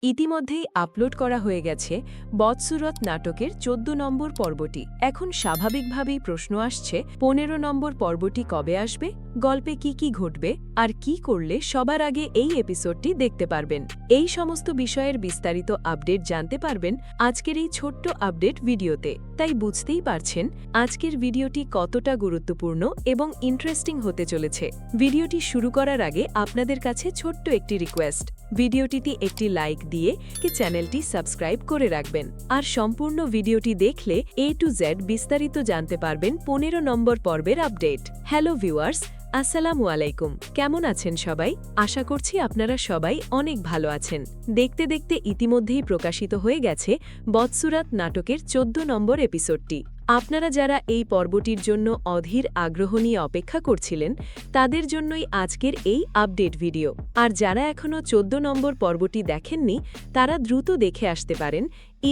ইতিমধ্যেই আপলোড করা হয়ে গেছে বদসুরত নাটকের ১৪ নম্বর পর্বটি। এখন স্বাভাবিকভাবেই প্রশ্ন আসছে ১৫ নম্বর পর্বটি কবে আসবে, গল্পে কি কি ঘটবে, আর কি করলে সবার আগে এই এপিসোডটি দেখতে পারবেন। এই সমস্ত বিষয়ের বিস্তারিত আপডেট জানতে পারবেন আজকের এই ছোট্ট আপডেট ভিডিওতে। তাই বুঝতেই পারছেন আজকের ভিডিওটি কতটা গুরুত্বপূর্ণ এবং ইন্টারেস্টিং হতে চলেছে। ভিডিওটি শুরু করার আগে আপনাদের কাছে ছোট্ট একটি রিকোয়েস্ট, ভিডিওটিতে একটি লাইক দিয়ে চ্যানেলটি সাবস্ক্রাইব করে রাখবেন। আর সম্পূর্ণ ভিডিওটি দেখলে A to Z বিস্তারিত জানতে পারবেন ১৫ নম্বর পর্বের আপডেট। হ্যালো ভিউয়ার্স, আসসালামু আলাইকুম। কেমন আছেন সবাই? আশা করছি আপনারা সবাই অনেক ভালো আছেন। দেখতে দেখতে ইতিমধ্যেই প্রকাশিত হয়ে গেছে বদসুরাত নাটকের ১৪ নম্বর এপিসোডটি। আপনারা যারা এই পর্বটির জন্য অধীর আগ্রহ নিয়ে অপেক্ষা করছিলেন, তাদের জন্যই আজকের এই আপডেট ভিডিও। আর যারা এখনও ১৪ নম্বর পর্বটি দেখেননি, তারা দ্রুত দেখে আসতে পারেন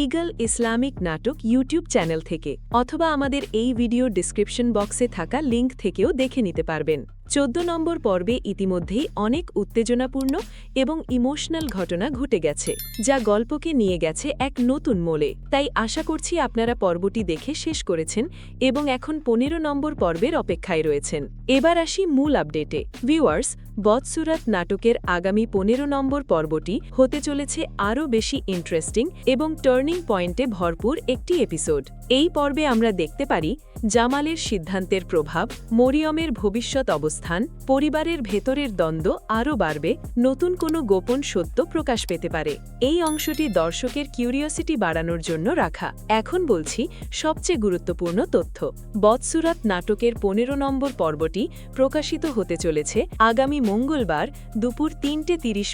ঈগল ইসলামিক নাটক ইউটিউব চ্যানেল থেকে, অথবা আমাদের এই ভিডিও ডিসক্রিপশন বক্সে থাকা লিঙ্ক থেকেও দেখে নিতে পারবেন। ১৪ নম্বর পর্বে ইতিমধ্যেই অনেক উত্তেজনাপূর্ণ এবং ইমোশনাল ঘটনা ঘটে গেছে, যা গল্পকে নিয়ে গেছে এক নতুন মোড়ে। তাই আশা করছি আপনারা পর্বটি দেখে শেষ করেছেন এবং এখন ১৫ নম্বর পর্বের অপেক্ষায় রয়েছেন। এবার আসি মূল আপডেটে। ভিউয়ার্স, বদসুরাত নাটকের আগামী ১৫ নম্বর পর্বটি হতে চলেছে আরও বেশি ইন্টারেস্টিং এবং টার্নিং পয়েন্টে ভরপুর একটি এপিসোড। এই পর্বে আমরা দেখতে পারি জামালের সিদ্ধান্তের প্রভাব, মরিয়মের ভবিষ্যৎ অবস্থান, পরিবারের ভেতরের দ্বন্দ্ব আরও বাড়বে, নতুন কোনো গোপন সত্য প্রকাশ পেতে পারে। এই অংশটি দর্শকের কিউরিওসিটি বাড়ানোর জন্য রাখা। এখন বলছি সবচেয়ে গুরুত্বপূর্ণ তথ্য। বদসুরাত নাটকের ১৫ নম্বর পর্বটি প্রকাশিত হতে চলেছে আগামী মঙ্গলবার দুপুর ৩:৩০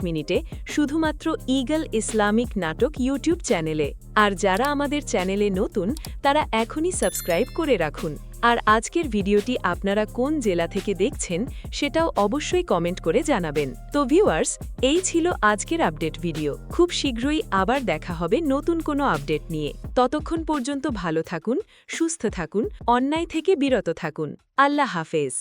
শুধুমাত্র ঈগল ইসলামিক নাটক ইউটিউব চ্যানেলে। আর যারা আমাদের চ্যানেলে নতুন, তারা এখনই সাবস্ক্রাইব করে রাখুন। আর আজকের ভিডিওটি আপনারা কোন জেলা থেকে দেখছেন সেটাও অবশ্যই কমেন্ট করে জানাবেন। তো ভিউয়ার্স, এই ছিল আজকের আপডেট ভিডিও। খুব শীঘ্রই আবার দেখা হবে নতুন কোনো আপডেট নিয়ে। ততক্ষণ পর্যন্ত ভালো থাকুন, সুস্থ থাকুন, অন্যায় থেকে বিরত থাকুন। আল্লাহ হাফেজ।